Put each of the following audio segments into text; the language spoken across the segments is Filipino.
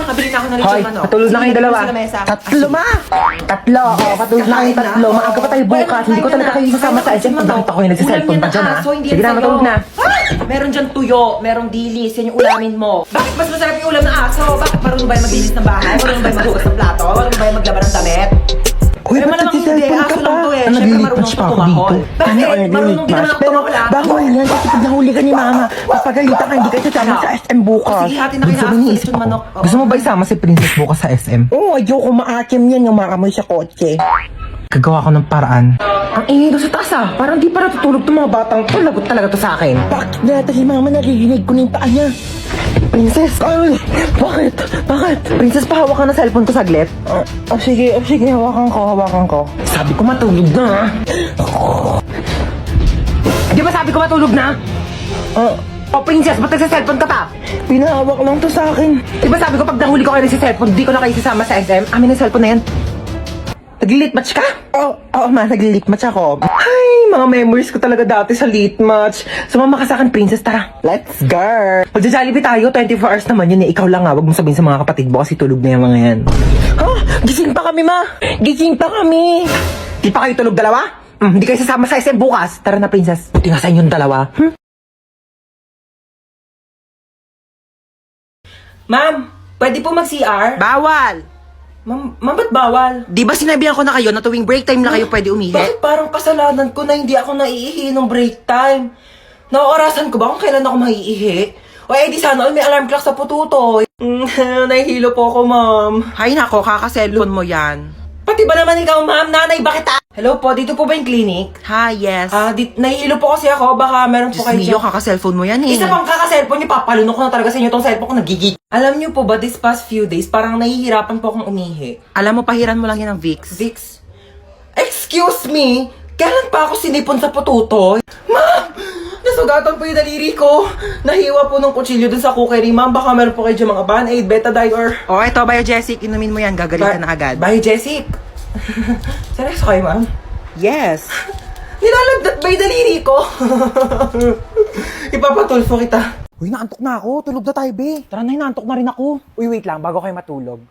nakabili na ako ng Hoy, lechon manok. patulog na kayong dalawa. Sige, sa lamesa. Tatlo, ma! Tatlo, ako. Patulog na kayong tatlo. Maaga pa tayo bukas. Hindi ko talaga kayo kasama sa SM. Pag nakita ko yung nagsiselfon pa dyan, ha? Sige na, matulog na. Meron dyan tuyo, merong dilis, yan yung ulamin mo. Bakit mas masarap yung ulam ng aso? Bakit marunong ba yung maglinis ng bahay? Marunong ba yung maghugas ng plato? Marunong ba yung maglaba ng damit? Uy, Eh, ba't malamang hindi, nagsiselfon ka aso pa? lang to eh. Ano, Siyempre, lilit marunong match pa ka ako tumahol. dito. Bakit? Ano, Marunong din naman ako Pero tumahol, ah. bago yan, kasi pag nahuli ka ni mama, papagalitan ka, hindi kayo sasama sa SM bukas. Sige, hati na Gusto kinaas mo ko iniisip lechon ako. manok. Oo. Gusto mo ba isama si Princess bukas sa SM? Oo, ayoko maakim yan, yung maamoy sa kotse. Gagawa ko ng paraan. Ang ingay ko sa taas ah. Parang di pa natutulog itong mga batang to. Lagot talaga to sa akin. Bakit na si mama naririnig ko na yung paa niya? Princess! Ay! Bakit? Bakit? Princess, pahawak ka na cellphone ko saglit. Sige, hawakan ko. Sabi ko matulog na. Di ba sabi ko matulog na? Princess, ba't nagsa-cellphone ka pa? Pinahawak lang to sa akin. Di ba sabi ko pag nahuli ko kayo sa cellphone, di ko na kayo sasama sa SM? Amin ang cellphone na yan. Nag-lit match ka? Oo, ma, nag-lit match ako. Ay, mga memories ko talaga dati sa lit match. Sumama ka sa akin, Princess, tara. Let's go! Magja-Jollibee tayo, 24 hours naman yun eh. Ikaw lang nga, wag mo sabihin sa mga kapatid mo kasi tulog na yung mga yan. Gising pa kami, ma! Gising pa kami! Di pa kayo tulog dalawa? Hindi kayo sasama sa SM bukas. Tara na, Princess. Buti nga sa inyong dalawa. Ma'am, pwede po mag-CR? Bawal! Ma'am, ba't bawal? Di ba sinabihan ko na kayo na tuwing break time na kayo pwede umihi? Bakit parang kasalanan ko na hindi ako naiihi ng break time? Naorasan ko ba kung kailan ako maiihi? O di sana all may alarm clock sa pututoy. Nahihilo po ako, ma'am. Hay nako, kaka-cellphone mo yan. Pati ba naman ikaw, ma'am? Nanay, bakit Hello po, dito po ba yung clinic? Ha, yes. Nahihilo po kasi ako. Baka meron po Diyos kayo mio, kaka-cellphone mo yan eh. Isa pang kaka-cellphone niyo, papalunok ko na talaga sa inyo tong cellphone ko, nagigig. Alam niyo po ba, this past few days, parang nahihirapan po akong umihi. Alam mo, pahiran mo lang yan ng Vicks. Vicks? Excuse me? Kailan pa ako sinipon sa pututoy? Ma'am! Nasugatan po yung daliri ko. Nahiwa po ng kutsilyo dun sa cookery, ma'am. Baka meron po kayo dyan mga Band-Aid, Betadine, or... O, eto, Biogesic, inumin mo yan, gagaling ka na agad. Bye, Jessic. Seryoso kayo, ma'am? Yes. Nilalagdat ba yung daliri ko? Ipapatulfo kita. Uy, naantok na ako. Tulog na tayo, be. Tara na, naantok na rin ako. Uy, wait lang, bago kayo matulog.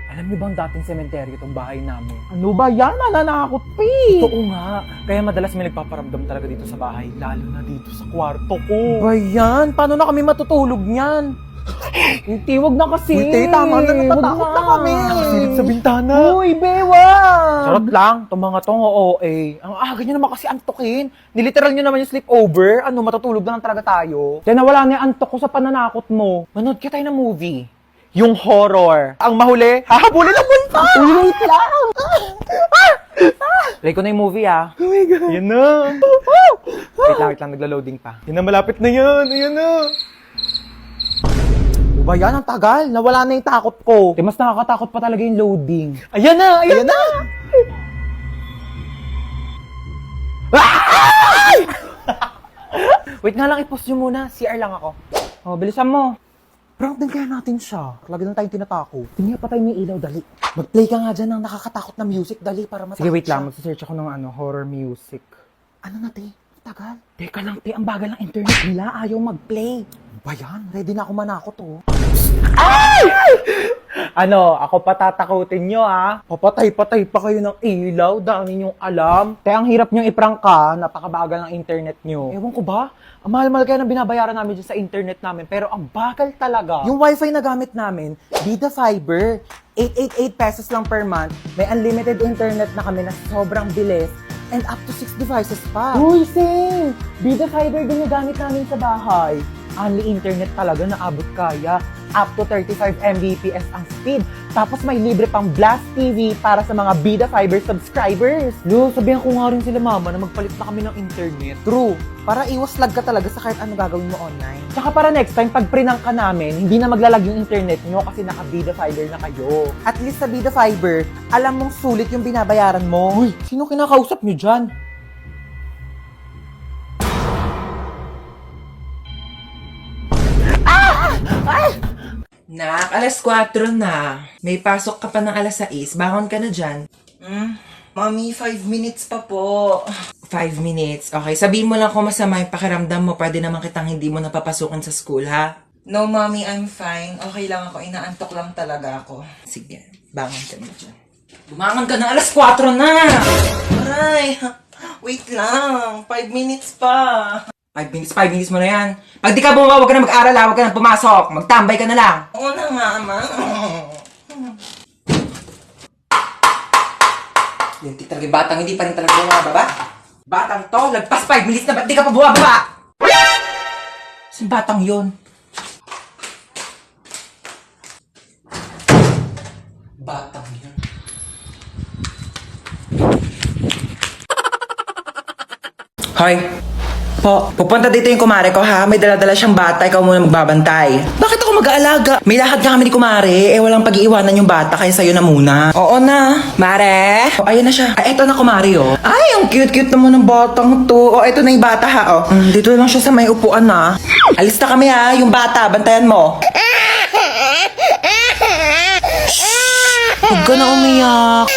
Alam niyo bang dating sementeryo itong bahay namin? Ano ba yan? Nananakot, pe! Totoo nga. Kaya madalas may nagpaparamdam talaga dito sa bahay, lalo na dito sa kwarto ko. Ba yan? Paano na kami matutulog niyan? Hindi, wag na kasi. Uy, tama na, natatakot na kami. Nakasilip sa bintana. Uy, bewa! Charot lang, itong mga tong OA. Ang aga nyo naman kasi antokin. Niliteral nyo naman yung sleepover. Ano, matutulog na lang talaga tayo. Kaya nawala na yung antok ko sa pananakot mo. Manood ka tayo ng movie. Yung horror. Ang mahuli, hahabulin ang multo! Uy, wait lang! Play ko na yung movie, ah. Oh my God. Yan na. Wait lang, nagla-loading pa. Yan na, malapit na yan. Ayan na. Ba yan? Ang tagal. Nawala na yung takot ko. Mas nakakatakot pa talaga yung loading. Ayan na! Ayan na! Wait nga lang, i-post nyo muna. CR lang ako. Oh, bilisan mo. Prank din kaya natin siya. Lagi lang tayong tinatako. Tingnan pa tayo may ilaw, dali. Mag-play ka nga dyan ng nakakatakot na music, dali, para matakot. Sige, wait lang. Magsisearch ako ng horror music. Ano na, te? Tagal. Teka lang, te. Ang bagal ng internet nila. Ayaw mag-play. Ba yan? Ready na ako manakot, oh. Ay! Ano, ako patatakutin nyo, ah. Papatay-patay pa kayo ng ilaw. Dami nyong alam. Te, ang hirap nyong iprangka. Napakabagal ng internet nyo. Ewan ko ba? Ang mahal-mahal kaya ng binabayaran namin dyan sa internet namin. Pero ang bagal talaga. Yung wifi na gamit namin, Vida Fiber. 888 pesos lang per month. May unlimited internet na kami na sobrang bilis. And up to 6 devices pa. Uy, sing! Vida Fiber din yung gamit namin sa bahay. Only internet talaga na abot kaya. Up to 35 Mbps ang speed. Tapos may libre pang Blast TV para sa mga Vida Fiber subscribers. Lo, sabihan ko nga rin sila mama na magpalit na kami ng internet. True. Para iwas lag ka talaga sa kahit ano gagawin mo online. Tsaka para next time, pag prinang ka namin, hindi na maglalag yung internet nyo kasi naka Vida Fiber na kayo. At least sa Vida Fiber, alam mong sulit yung binabayaran mo. Uy, sino kinakausap nyo dyan? Nak, alas 4 na. May pasok ka pa ng alas 6. Bangon ka na dyan. Mommy, 5 minutes pa po. 5 minutes. Okay, sabihin mo lang kung masama yung pakiramdam mo. Pwede naman kitang hindi mo napapasukan sa school, ha? No, mommy, I'm fine. Okay lang ako. Inaantok lang talaga ako. Sige, bangon ka na dyan. Bumangon ka na, alas 4 na! Aray, wait lang. 5 minutes pa. 5 minutes mo na yan. Pag di ka bumaba, huwag ka na mag-aral, huwag ka na pumasok. Magtambay ka na lang. Oo na nga, ma. Yan, talaga yung batang hindi pa rin talaga bumababa. Batang to, lagpas 5 minutes na, ba't di ka pa bumababa? Saan batang yun? Batang yun. Hoy. Po, pupunta dito yung kumare ko ha. May dala-dala siyang bata, ikaw muna magbabantay. Bakit ako mag-aalaga? May lakad nga kami ni kumare. Eh, walang pag-iiwanan yung bata, kaya sa'yo na muna. Oo na. Mare? O, ayun na siya. Ay, eto na kumare oh. Ay, ang cute-cute naman ng batang to. O, eto na yung bata ha oh. Dito lang siya sa may upuan na. Alis na kami ha, yung bata. Bantayan mo. Huwag ka na umiyak.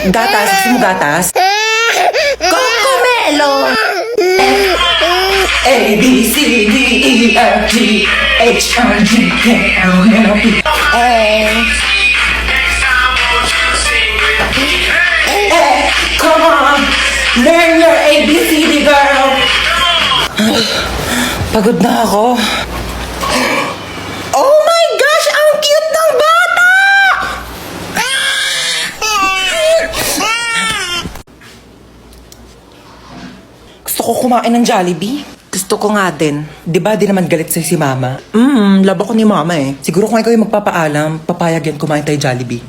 Gatas. Gusto mo gatas? Cocomelon! A, B, C, D, E, F, G, H, I, J, K, L, M, N, O, P, come on! Learn your ABCD, girl! Pagod na ako. Oh my gosh! Ang cute ng bata! Gusto ko kumain ng Jollibee. Gusto ko nga din. Di ba di naman galit sa'yo si mama? Labo ko ni mama eh. Siguro kung ikaw yung magpapaalam, papayag yan kumain tayo Jollibee.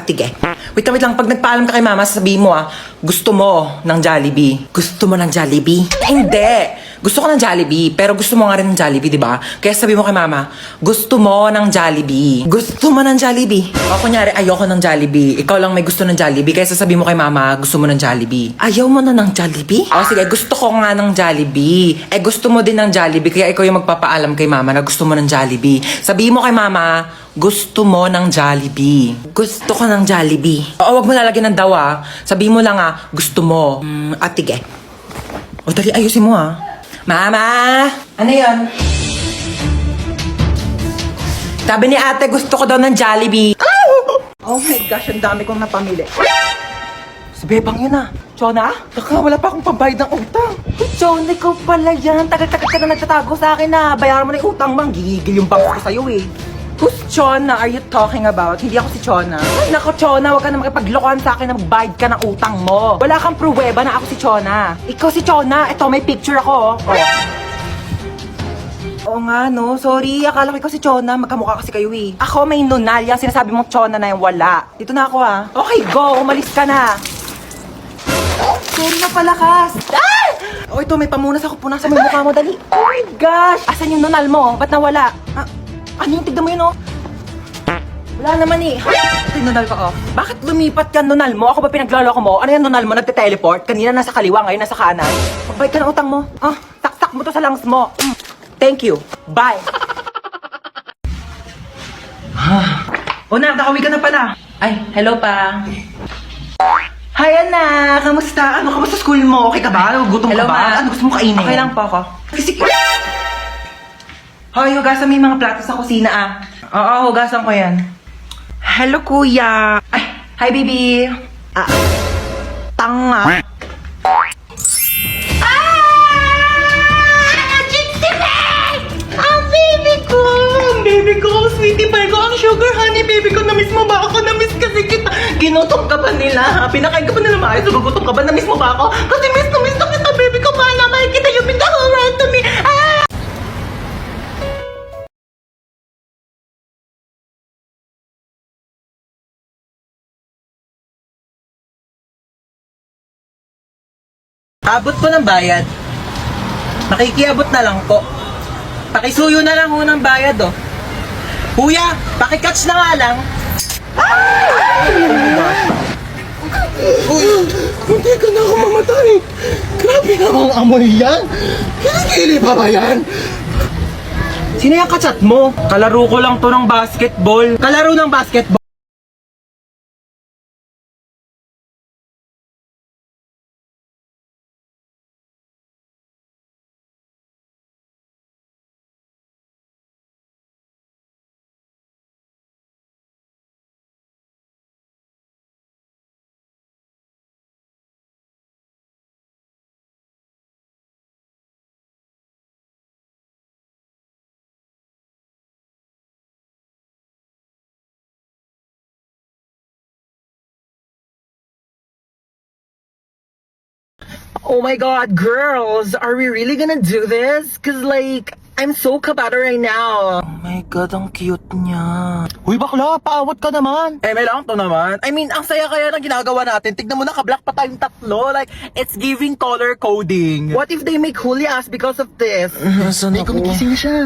Tige. Wait lang. Pag nagpaalam ka kay mama, sabihin mo gusto mo ng Jollibee. Gusto mo ng Jollibee? Hindi. Gusto ko ng Jollibee, pero gusto mo nga rin ng Jollibee, di ba? Kaya sabi mo kay mama, gusto mo ng Jollibee. Gusto mo ng Jollibee. O kunyari, ayoko ng Jollibee. Ikaw lang may gusto ng Jollibee, kaya sasabihin mo kay mama, gusto mo ng Jollibee. Ayaw mo na ng Jollibee? O sige, gusto ko nga ng Jollibee. Eh, gusto mo din ng Jollibee, kaya ikaw yung magpapaalam kay mama na gusto mo ng Jollibee. Sabihin mo kay mama, gusto mo ng Jollibee. Gusto ko ng Jollibee. Oo, wag mo lalagyan ng daw Sabihin mo lang gusto mo. Tige. O dali, ayusin mo Mama! Ano yon? Sabi ni ate, gusto ko daw ng Jollibee. Oh my gosh, ang dami kong napamili. Si Bebang yun Chona? Taka, wala pa akong pambayad ng utang. Hey, Chona, ikaw pala yan. Tagal-tagal ka na nagtatago sa akin bayaran mo na yung utang mo. Gigil yung bangko ko sa'yo Who's Chona are you talking about? Hindi ako si Chona. Ay, nako Chona, huwag ka na makipaglokohan sa akin na magbayad ka ng utang mo. Wala kang pruweba na ako si Chona. Ikaw si Chona. Ito, may picture ako. Oo nga, no. Sorry, akala ko ikaw si Chona. Magkamukha kasi kayo Ako may nunal. Yung sinasabi mong Chona na yung wala. Dito na ako Okay, go. Umalis ka na. Sorry na palakas. Oh, ito, may pamunas ako. Punasan mo yung mukha mo, dali. Oh my gosh. Asan yung nunal mo? Ba't nawala? Ano yung tignan mo yun Wala naman Ito yung nunal ko Bakit lumipat ka nunal mo? Ako ba pinagloloko mo? Ano yung nunal mo? Nagte-teleport? Kanina nasa kaliwa, ngayon nasa kanan. Magbayad ka ng utang mo. Tak-tak mo to sa lungs mo. Thank you. Bye. Nakauwi ka na pala. Ay, hello pa. Hi, anak! Kamusta? Kamusta school mo? Okay ka ba? Gutom ka ba? Ano gusto mo kainin? Okay lang po ako. Sige. Hoy, hugasan mo yung mga plato sa kusina Oo, hugasan ko yan. Hello, kuya. Ay, hi, baby. Tanga. Baby ko, sweetie pie ko, ang sugar honey, baby ko, na-miss mo ba ako? Na-miss kasi kita. Ginutom ka ba nila? Pinakain ka ba nila maayos? Gugutom ka ba? Na-miss mo ba ako? Kasi miss na kita, baby ko. Mahal na mahal kita. You mean the whole world to me. Abot po ng bayad. Nakikiabot na lang po. Pakisuyo na lang ng bayad Kuya, pakicatch na nga lang. Uy, munti ka na ako mamatay. Grabe namang amoy yan. Kilikili pa ba yan? Sino yung kachat mo? Kalaro ko lang to ng basketball. Kalaro ng basketball. Oh my God, girls, are we really gonna do this? Cause like, I'm so kabata right now. Oh my God, ang cute niya. Uy, bakla, paawat ka naman. Eh, may lang to naman. I mean, ang saya kaya ng ginagawa natin. Tignan mo, naka-black pa tayong tatlo. Like, it's giving color coding. What if they make huli us because of this? Nasaan Ay, kumigising na siya.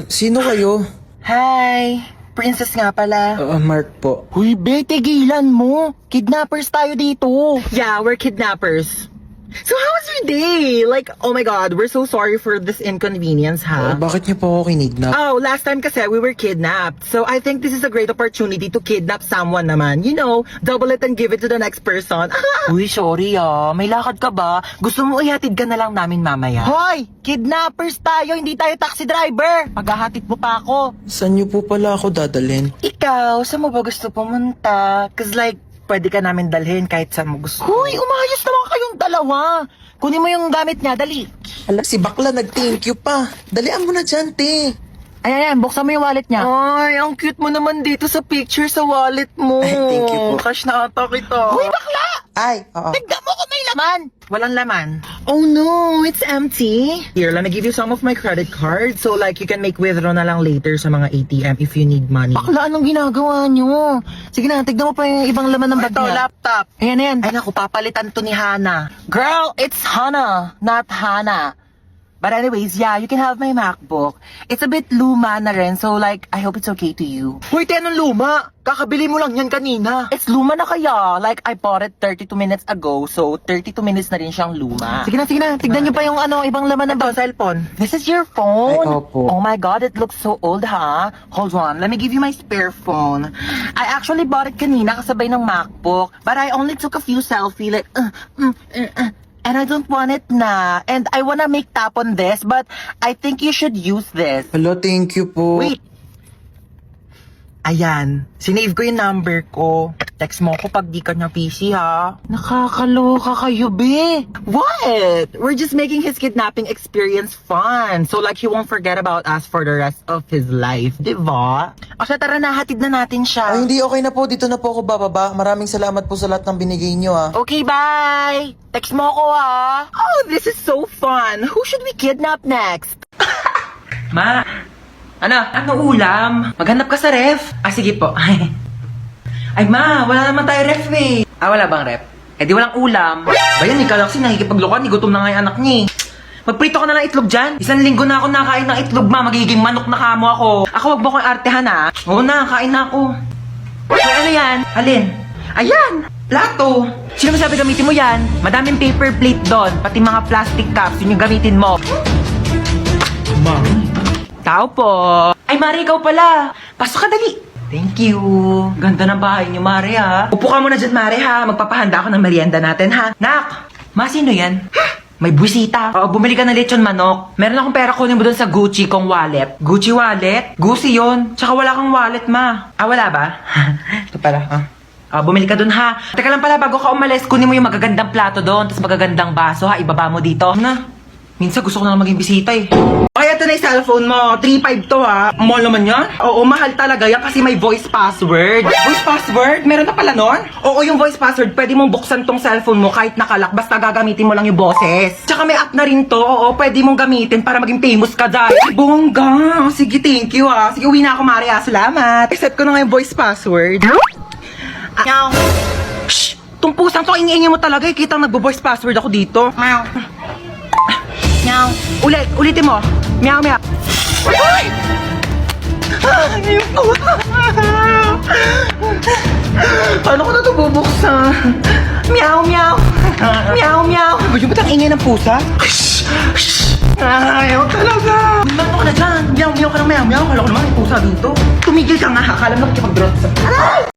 Sino kayo? Hi! Princess nga pala. Mark po. Huy, be, tigilan mo. Kidnappers tayo dito. Yeah, we're kidnappers. So how was your day? Like, oh my God, we're so sorry for this inconvenience, ha? Bakit niyo po ako kinidnap? Oh, last time kasi we were kidnapped. So I think this is a great opportunity to kidnap someone naman. You know, double it and give it to the next person. Uy, sorry may lakad ka ba? Gusto mo ihatid ka na lang namin mamaya? Hoy! Kidnappers tayo, hindi tayo taxi driver! Paghahatid mo pa ako. Saan niyo po pala ako dadalhin? Ikaw, saan mo ba gusto pumunta? Cause like, pwede ka namin dalhin kahit saan mo gusto. Hoy, umayos naman kayong dalawa. Kunin mo yung gamit niya, dali. Ala, si bakla nag-thank you pa. Dalian mo na dyan, te. Ayan, buksan mo yung wallet niya. Ay, ang cute mo naman dito sa picture sa wallet mo. Ay, thank you po. Cash na ata kita. Hoy, bakla! Ay, oo. Tignan mo kung may laman! Walang laman. Oh no, it's empty. Here, let me give you some of my credit card so like you can make withdraw na lang later sa mga ATM if you need money. Bakla, anong ginagawa niyo? Sige na, tignan mo pa yung ibang laman ng bag Ito, niya. laptop. Ayan, ayan. Ay naku, papalitan to ni Hana. Girl, it's Hana, not Hana. But anyways, yeah, you can have my MacBook. It's a bit luma na rin, so like, I hope it's okay to you. Hoy, te, anong luma? Kakabili mo lang yan kanina. It's luma na kaya. Like, I bought it 32 minutes ago, so 32 minutes na rin siyang luma. Sige na, tignan niyo pa yung ibang laman ng Ito, bag. cellphone. This is your phone? Ay, opo. Oh my God, it looks so old, ha? Hold on, let me give you my spare phone. I actually bought it kanina kasabay ng MacBook, but I only took a few selfie, like, and I don't want it na. And I wanna make tap on this, but I think you should use this. Hello, thank you po. Wait. Ayan, sinave ko yung number ko. Text mo ko pag di ka niya PC, ha? Nakakaloka kayo, be. What? We're just making his kidnapping experience fun. So like he won't forget about us for the rest of his life. Diba? O siya, tara na, hatid na natin siya. Ay, hindi, okay na po. Dito na po ako bababa. Maraming salamat po sa lahat ng binigay niyo, Okay, bye! Text mo ako, ha? Oh, this is so fun. Who should we kidnap next? Ma, ano ulam? Maghanap ka sa ref. Sige po. Ay, ma, wala naman tayo ref eh. Wala bang ref? Di walang ulam. Bayan, ni Galaxy, nakikipaglukan, ni gutom na nga yung anak niya. Magprito ka na lang itlog dyan. 1 linggo na ako nakain ng itlog, ma. Magiging manok na kamo ako. Ako, wag mo akong artehan, ha? Oo na, kain na ako. Ay, ano yan? Alin? Ayan! Plato! Sino masabi gamitin mo yan? Madaming paper plate doon, pati mga plastic cups, yun yung gamitin mo. Ma. Tao po. Ay, Mari, ikaw pala. Pasok ka, dali. Thank you. Ganda ng bahay niyo, Mari, ha? Upo ka muna dyan, Mari, ha? Magpapahanda ako ng merienda natin, ha? Nak! Ma, sino yan? May buwisita. Oo, bumili ka ng lechon manok. Meron akong pera, kunin mo doon sa Gucci kong wallet. Gucci wallet? Gucci yun. Tsaka wala kang wallet, ma. Wala ba? Ito pala, bumili ka doon, ha? Teka lang pala, bago ka umalis, kunin mo yung magagandang plato doon, tapos magagandang baso, ha? Ibaba mo dito. Na? Minsan gusto ko na lang maging bisita, eh. Okay, ito na yung cellphone mo. 3.5 to, ha? Mahal naman yan? Oo, mahal talaga yan kasi may voice password. Voice password? Meron na pala nun? Oo, yung voice password, pwede mong buksan tong cellphone mo kahit nakalak, basta gagamitin mo lang yung boses. Tsaka may app na rin to. Oo, pwede mong gamitin para maging famous ka dahil. Bongga! Sige, thank you, ha? Sige, uwi na ako, Maria. Salamat. Reset ko na nga yung voice password. Meow. Shh! Tumpusan to, ingay mo talaga, eh. Kitang nagbo-voice password ako dito. Meow. Meow. Ulitin mo. Meow, meow. Ay! Yung pusa. Paano ko na ito bubuksan? Meow, meow. Meow, meow. Yung ba't ang ingay ng pusa? Ayaw talaga. Meow ka na dyan. Meow, meow ka na meow, meow. Kala ko naman may pusa dito. Tumigil ka nga, ha? Akala mo nakikipag-drop sa...